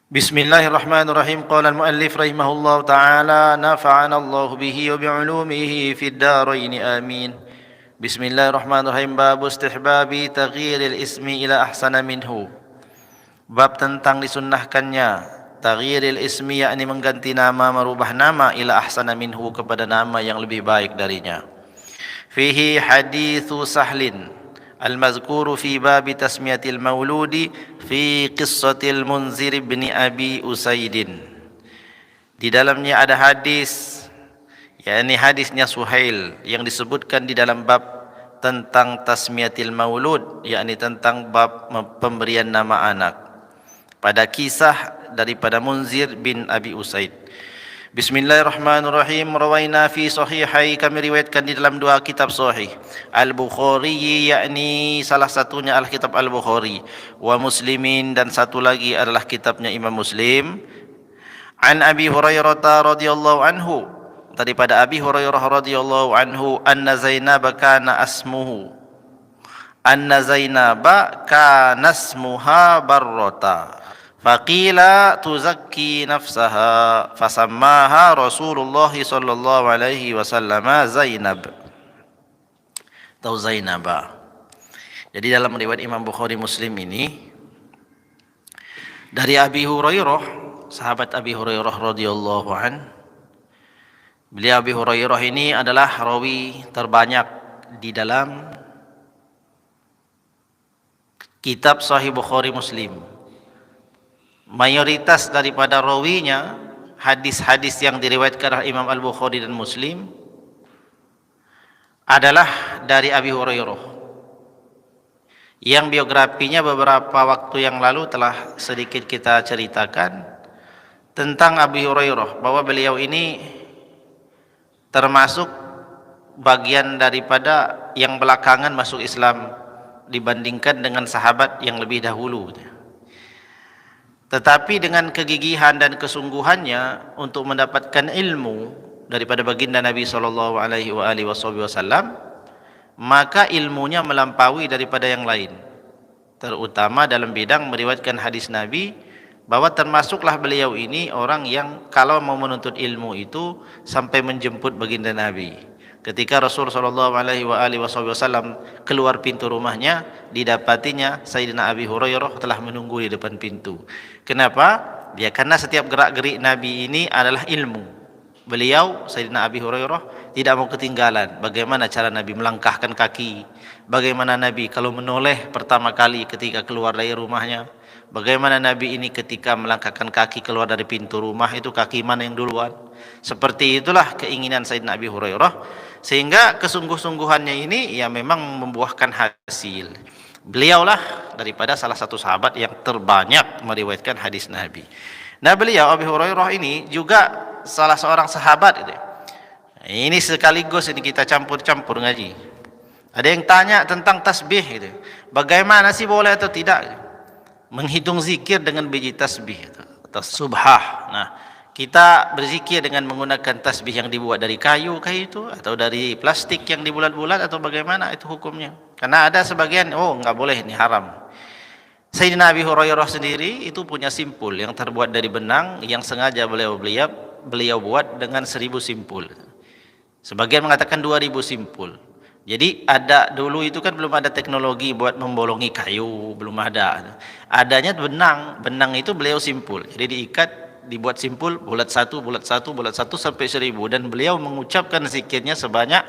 Bismillahirrahmanirrahim. Qala al-muallif rahimahullahu ta'ala nafa'ana Allah bihi wa bi'ulumihi fid dharain amin. Bismillahirrahmanirrahim. Bab istihbabi taghyiril ismi ila ahsana minhu. Bab tentang disunnahkannya taghyiril ismi, yakni mengganti nama, merubah nama, ila ahsana minhu, kepada nama yang lebih baik darinya. Fihi hadithu Sahlin al-mazkuru fi babi tasmiyatil mauludi fi qissatil Munzir bin Abi Usaidin. Di dalamnya ada hadis, yakni hadisnya Suhail, yang disebutkan di dalam bab tentang tasmiyatil maulud, yakni tentang bab pemberian nama anak, pada kisah daripada Munzir bin Abi Usaid. Bismillahirrahmanirrahim. Rawaina fi sahihai, kami riwayatkan di dalam dua kitab sahih. Al-Bukhari, yakni salah satunya adalah kitab Al-Bukhari, wa Muslimin, dan satu lagi adalah kitabnya Imam Muslim. An Abi Hurairah radhiyallahu anhu, daripada Abi Hurairah radhiyallahu anhu, anna Zainab kana asmuhu, anna Zainab kana asmuha Barrata. Faqila tuzakki nafsaha fasammaha Rasulullah sallallahu alaihi wasallam Zainab atau Zainaba. Jadi dalam riwayat Imam Bukhari Muslim ini dari Abi Hurairah, sahabat Abi Hurairah radhiyallahu an. Beliau Abi Hurairah ini adalah rawi terbanyak di dalam kitab Sahih Bukhari Muslim. Mayoritas daripada rawinya, hadis-hadis yang diriwayatkan oleh Imam Al-Bukhari dan Muslim adalah dari Abi Hurairah, yang biografinya beberapa waktu yang lalu telah sedikit kita ceritakan tentang Abi Hurairah, bahwa beliau ini termasuk bagian daripada yang belakangan masuk Islam dibandingkan dengan sahabat yang lebih dahulu. Tetapi dengan kegigihan dan kesungguhannya untuk mendapatkan ilmu daripada baginda Nabi sallallahu alaihi wasallam, maka ilmunya melampaui daripada yang lain, terutama dalam bidang meriwayatkan hadis Nabi, bahwa termasuklah beliau ini orang yang kalau mau menuntut ilmu itu sampai menjemput baginda Nabi. Ketika Rasul sallallahu alaihi wasallam keluar pintu rumahnya, didapatinya Sayyidina Abi Hurairah telah menunggu di depan pintu. Kenapa? Ya, karena setiap gerak-gerik Nabi ini adalah ilmu. Beliau Sayyidina Abi Hurairah tidak mau ketinggalan bagaimana cara Nabi melangkahkan kaki, bagaimana Nabi kalau menoleh pertama kali ketika keluar dari rumahnya, bagaimana Nabi ini ketika melangkahkan kaki keluar dari pintu rumah itu kaki mana yang duluan. Seperti itulah keinginan Sayyidina Abi Hurairah, sehingga kesungguh-sungguhannya ini ya memang membuahkan hasil. Beliaulah daripada salah satu sahabat yang terbanyak meriwayatkan hadis Nabi. Nah, beliau Abi Hurairah ini juga salah seorang sahabat gitu. Ini sekaligus ini kita campur-campur ngaji. Ada yang tanya tentang tasbih gitu. Bagaimana sih, boleh atau tidak menghitung zikir dengan biji tasbih atau subhah. Nah, kita berzikir dengan menggunakan tasbih yang dibuat dari kayu kayak itu, atau dari plastik yang dibulat-bulat, atau bagaimana itu hukumnya? Karena ada sebagian, oh enggak boleh, ini haram. Sayyidina Abi Hurairah sendiri itu punya simpul yang terbuat dari benang, yang sengaja beliau buat dengan 1000 simpul. Sebagian mengatakan 2000 simpul. Jadi ada dulu itu kan belum ada teknologi buat membolongi kayu, belum ada. Adanya benang, benang itu beliau simpul. Jadi diikat, dibuat simpul, bulat satu sampai 1000, dan beliau mengucapkan zikirnya sebanyak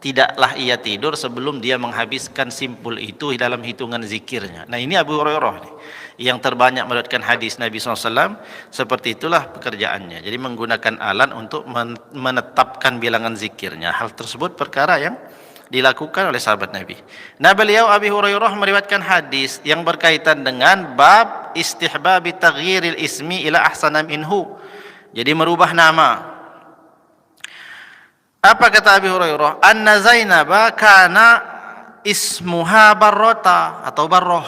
tidaklah ia tidur sebelum dia menghabiskan simpul itu dalam hitungan zikirnya. Nah, ini Abu Hurairah nih, yang terbanyak meriwayatkan hadis Nabi SAW. Seperti itulah pekerjaannya. Jadi menggunakan alat untuk menetapkan bilangan zikirnya. Hal tersebut perkara yang dilakukan oleh sahabat Nabi. Nah, beliau Abi Hurairah meriwayatkan hadis yang berkaitan dengan bab istihbabi taghyiril ismi ila ahsana minhu. Jadi merubah nama. Apa kata Abi Hurairah? Anna Zainab kana ismuha Barrata atau Barroh.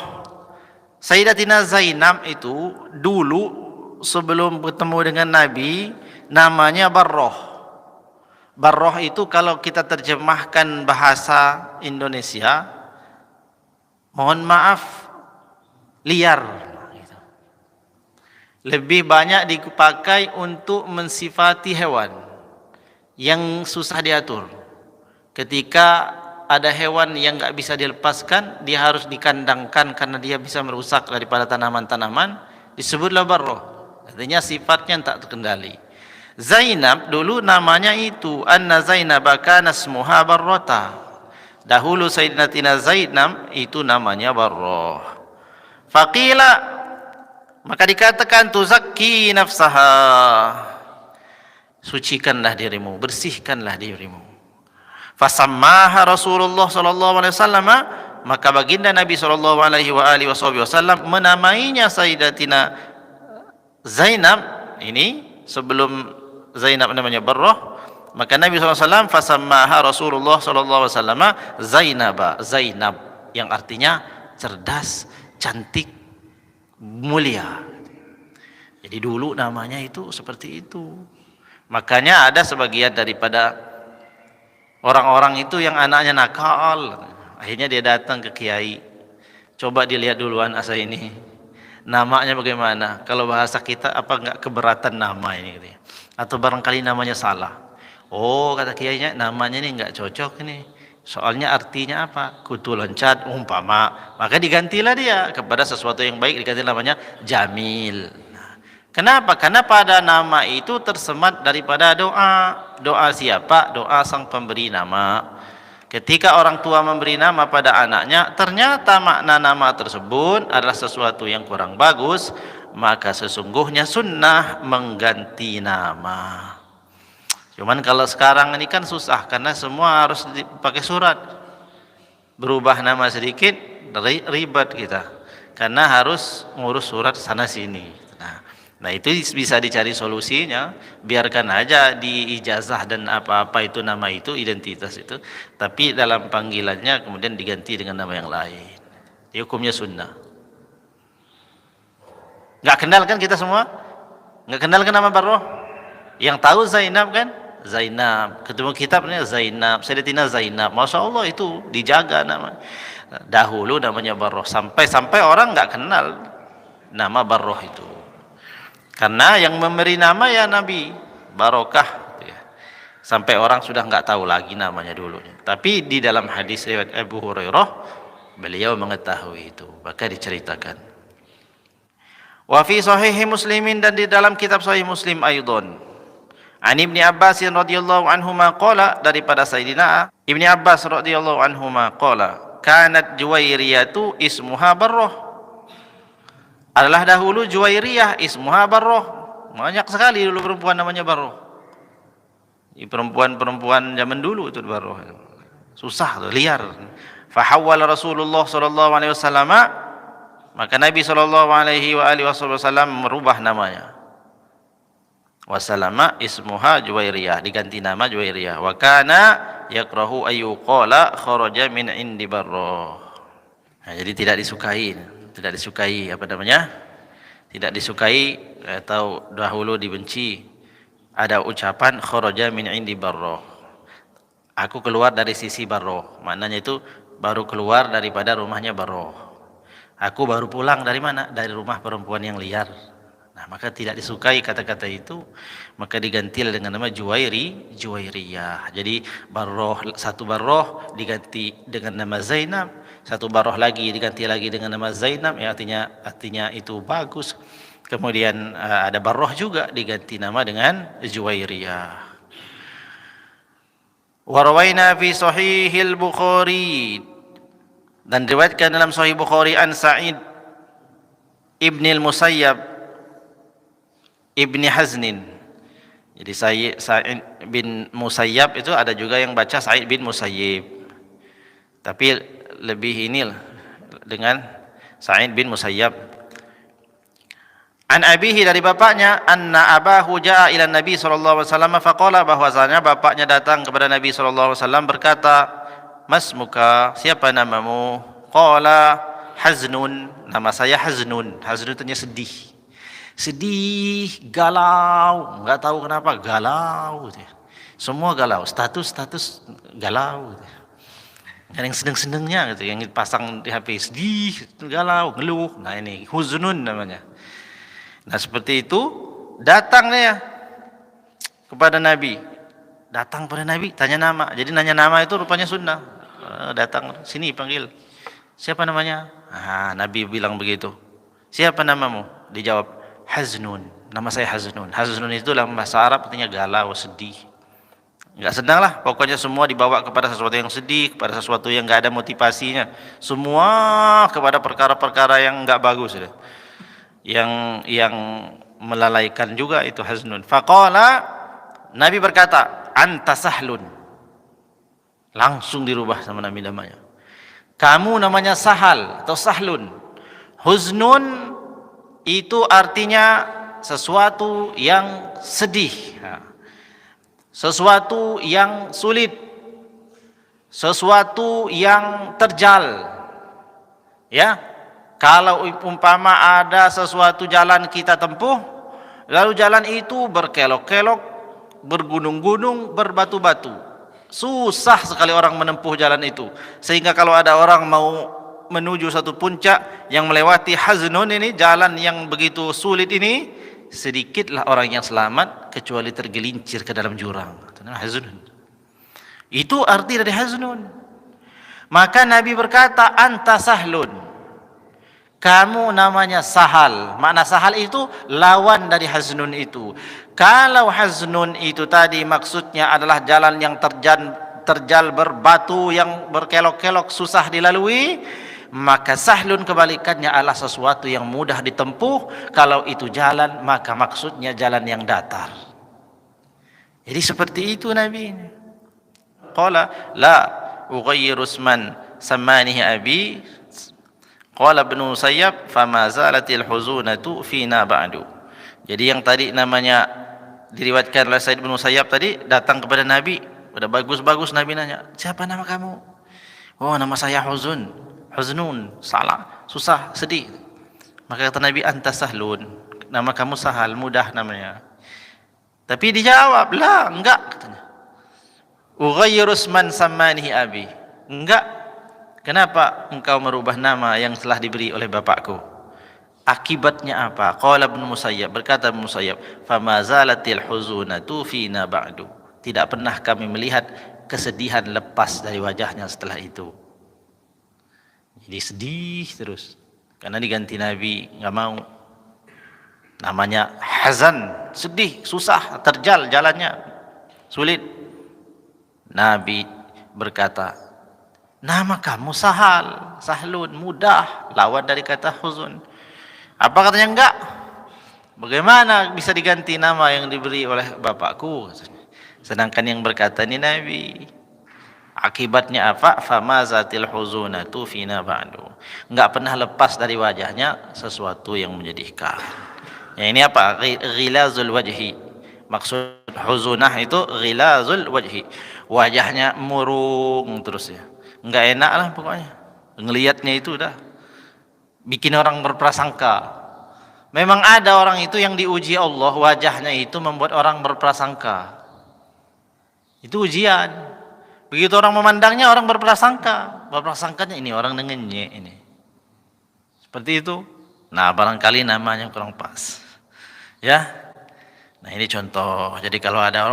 Sayyidatina Zainab itu dulu sebelum bertemu dengan Nabi namanya Barroh. Barroh itu kalau kita terjemahkan bahasa Indonesia, mohon maaf, liar. lebih banyak dipakai untuk mensifati hewan yang susah diatur. Ketika ada hewan yang nggak bisa dilepaskan, dia harus dikandangkan karena dia bisa merusak daripada tanaman-tanaman, disebutlah barroh. Artinya sifatnya tak terkendali. Zainab dulu namanya itu, anna Zainab kana ismuha barrota. Dahulu Sayyidatina Zainab itu namanya barroh. Faqila, maka dikatakan tuzakki nafsaha, sucikanlah dirimu, bersihkanlah dirimu. Fasammaha Rasulullah sallallahu alaihi wasallam, maka baginda Nabi sallallahu alaihi wasallam menamainya Sayyidatina Zainab ini sebelum Zainab namanya Barrah, maka Nabi SAW fasammaha Rasulullah sallallahu alaihi wasallam Zainab, yang artinya cerdas, cantik, mulia. Jadi dulu namanya itu seperti itu. Makanya ada sebagian daripada orang-orang itu yang anaknya nakal, akhirnya dia datang ke kiai, coba dilihat duluan asa ini namanya bagaimana, kalau bahasa kita apa enggak keberatan nama ini gitu ya. Atau barangkali namanya salah. Oh, kata kiainya namanya ini enggak cocok ini, soalnya artinya apa, kutu loncat umpama, maka digantilah dia kepada sesuatu yang baik, diganti namanya Jamil. Kenapa? Karena pada nama itu tersemat daripada doa. Doa siapa? Doa sang pemberi nama. Ketika orang tua memberi nama pada anaknya, ternyata makna nama tersebut adalah sesuatu yang kurang bagus, maka sesungguhnya sunnah mengganti nama. Cuman kalau sekarang ini kan susah, karena semua harus pakai surat. Berubah nama sedikit, ribet kita. Karena harus ngurus surat sana sini. Nah itu bisa dicari solusinya, biarkan aja di ijazah dan apa-apa itu nama itu, identitas itu, tapi dalam panggilannya kemudian diganti dengan nama yang lain. Ini hukumnya sunnah. Nggak kenal kan kita semua? Nggak kenal kan nama Barroh? Yang tahu Zainab kan? Zainab. Ketemu kitabnya Zainab, Sayyidatina Zainab. Masya Allah itu dijaga nama. Dahulu namanya Barroh, sampai orang nggak kenal nama Barroh itu. Karena yang memberi nama ya Nabi, barokah gitu ya. Sampai orang sudah nggak tahu lagi namanya dulunya. Tapi di dalam hadis riwayat Abu Hurairah, beliau mengetahui itu, maka diceritakan. Wa fi sahih Muslimin, dan di dalam kitab Sahih Muslim aidon. An Ibni Abbas radhiyallahu anhuma qala, daripada Sayyidina Ibni Abbas radhiyallahu anhuma qala, kanat Juwairiyatu ismuha Barrah. Adalah dahulu Juwairiyah ismuha Barrah. Banyak sekali dulu perempuan namanya Barrah. Perempuan-perempuan zaman dulu itu Barrah. Susah tuh, liar. Fahawwala Rasulullah sallallahu alaihi wasallam, maka Nabi sallallahu alaihi wasallam merubah namanya. Wasallama ismuha Juwairiyah, diganti nama Juwairiyah. Wa kana yakrahu ayyuqala kharaja min indi Barrah. Nah, jadi tidak disukai apa namanya? Tidak disukai atau dahulu dibenci. Ada ucapan kharaja min indi Barrah. Aku keluar dari sisi Barrah. Maknanya itu baru keluar daripada rumahnya Barrah. Aku baru pulang dari mana? Dari rumah perempuan yang liar. Nah, maka tidak disukai kata-kata itu, maka diganti dengan nama Juwairiyah. Jadi Barrah, satu Barrah diganti dengan nama Zainab, satu Barrah lagi diganti lagi dengan nama Zainab, ya artinya itu bagus. Kemudian ada Barrah juga diganti nama dengan Juwairiyah. Wa rawaina fi sahihil Bukhari, dan diriwayatkan dalam Sahih Bukhari an Sa'id ibn al-Musayyab Ibni Haznin. Jadi Sa'id bin Musayyab itu ada juga yang baca Sa'id bin Musayyib. Tapi lebih inilah dengan Sa'id bin Musayyab. An abihi, dari bapaknya, anna abahu ja'a ila Nabi sallallahu alaihi wasallam faqala, bahwasanya bapaknya datang kepada Nabi sallallahu alaihi wasallam berkata, "Masmuka, siapa namamu?" Qala Haznun, nama saya Haznun. Haznun itu sedih. Sedih, galau, nggak tahu kenapa galau gitu ya. Semua galau, status galau gitu ya. Yang seneng-senengnya gitu, yang dipasang di HP sedih, galau, ngeluh. Nah ini huznun namanya. Nah seperti itu datang dia kepada Nabi, datang pada Nabi tanya nama. Jadi nanya nama itu rupanya sunnah. Datang sini panggil, siapa namanya? Nabi bilang begitu. Siapa namamu? Dijawab Haznun, nama saya Haznun. Haznun itu dalam bahasa Arab artinya galau, sedih. Enggak senang lah, pokoknya semua dibawa kepada sesuatu yang sedih, kepada sesuatu yang enggak ada motivasinya, semua kepada perkara-perkara yang enggak bagus, yang melalaikan juga itu Haznun. Faqala, Nabi berkata, anta Sahlun. Langsung dirubah sama Nabi namanya. Kamu namanya Sahal atau Sahlun. Huznun itu artinya sesuatu yang sedih, sesuatu yang sulit, sesuatu yang terjal. Ya, kalau umpama ada sesuatu jalan kita tempuh, lalu jalan itu berkelok-kelok, bergunung-gunung, berbatu-batu, susah sekali orang menempuh jalan itu. Sehingga kalau ada orang mau menuju satu puncak yang melewati Haznun ini, jalan yang begitu sulit ini, sedikitlah orang yang selamat kecuali tergelincir ke dalam jurang. Haznun. Itu arti dari Haznun. Maka Nabi berkata, anta Sahlun. Kamu namanya Sahal. Makna Sahal itu lawan dari Haznun itu. Kalau Haznun itu tadi maksudnya adalah jalan yang terjal berbatu, yang berkelok-kelok, susah dilalui, maka Sahlun kebalikannya adalah sesuatu yang mudah ditempuh. Kalau itu jalan, maka maksudnya jalan yang datar. Jadi seperti itu Nabi. Qala la ughayyiru isman sammanihi abi. Qala Ibnu Musayyab fama zalatil huzunatu fina ba'du. Jadi yang tadi namanya diriwayatkan oleh Said bin Musayyab tadi datang kepada Nabi, udah bagus-bagus Nabi nanya, "Siapa nama kamu?" "Oh, nama saya Huzun." Huznun, salah, susah, sedih. Maka kata Nabi, anta Sahlun. Nama kamu Sahal, mudah namanya. Tapi dijawab, "La, enggak," katanya. "Ughayyiru isman sammanihi abi." Enggak. Kenapa engkau merubah nama yang telah diberi oleh bapakku? Akibatnya apa? Qala Ibnu Musayyab, berkata Ibnu Musayyab, "Fama zalatil huzunatu fina ba'du." Tidak pernah kami melihat kesedihan lepas dari wajahnya setelah itu. Jadi sedih terus karena diganti Nabi, enggak mau. Namanya Hazan, sedih, susah, terjal jalannya, sulit. Nabi berkata, nama kamu Sahal, Sahlun, mudah, lawan dari kata huzun. Apa katanya? Enggak. Bagaimana bisa diganti nama yang diberi oleh bapakku? Sedangkan yang berkata ini Nabi. Akibatnya apa? Famazatil huzunatu fina ba'du. Enggak pernah lepas dari wajahnya sesuatu yang menyedihkan. Ya, ini apa? Ghilazul wajhi. Maksud huzunah itu ghilazul wajhi. Wajahnya murung terus ya. Enggak enak lah pokoknya. Ngelihatnya itu udah bikin orang berprasangka. Memang ada orang itu yang diuji Allah, wajahnya itu membuat orang berprasangka. Itu ujian. Begitu orang memandangnya, orang berprasangka. Berprasangkanya ini orang dengannya ini. Seperti itu. Nah, barangkali namanya kurang pas. Ya. Nah, ini contoh. Jadi kalau ada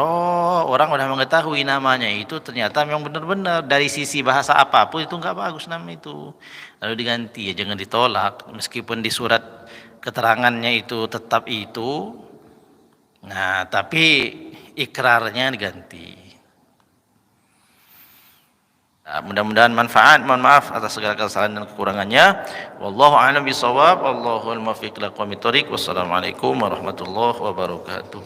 orang sudah mengetahui namanya itu ternyata memang benar-benar dari sisi bahasa apapun itu enggak bagus nama itu. Lalu diganti, ya jangan ditolak meskipun di surat keterangannya itu tetap itu. Nah, tapi ikrarnya diganti. Nah, mudah-mudahan manfaat. Mohon maaf atas segala kesalahan dan kekurangannya. Wallahu a'lam bishawab. Allahul muwaffiq ila aqwamit thoriq. Wassalamualaikum warahmatullahi wabarakatuh.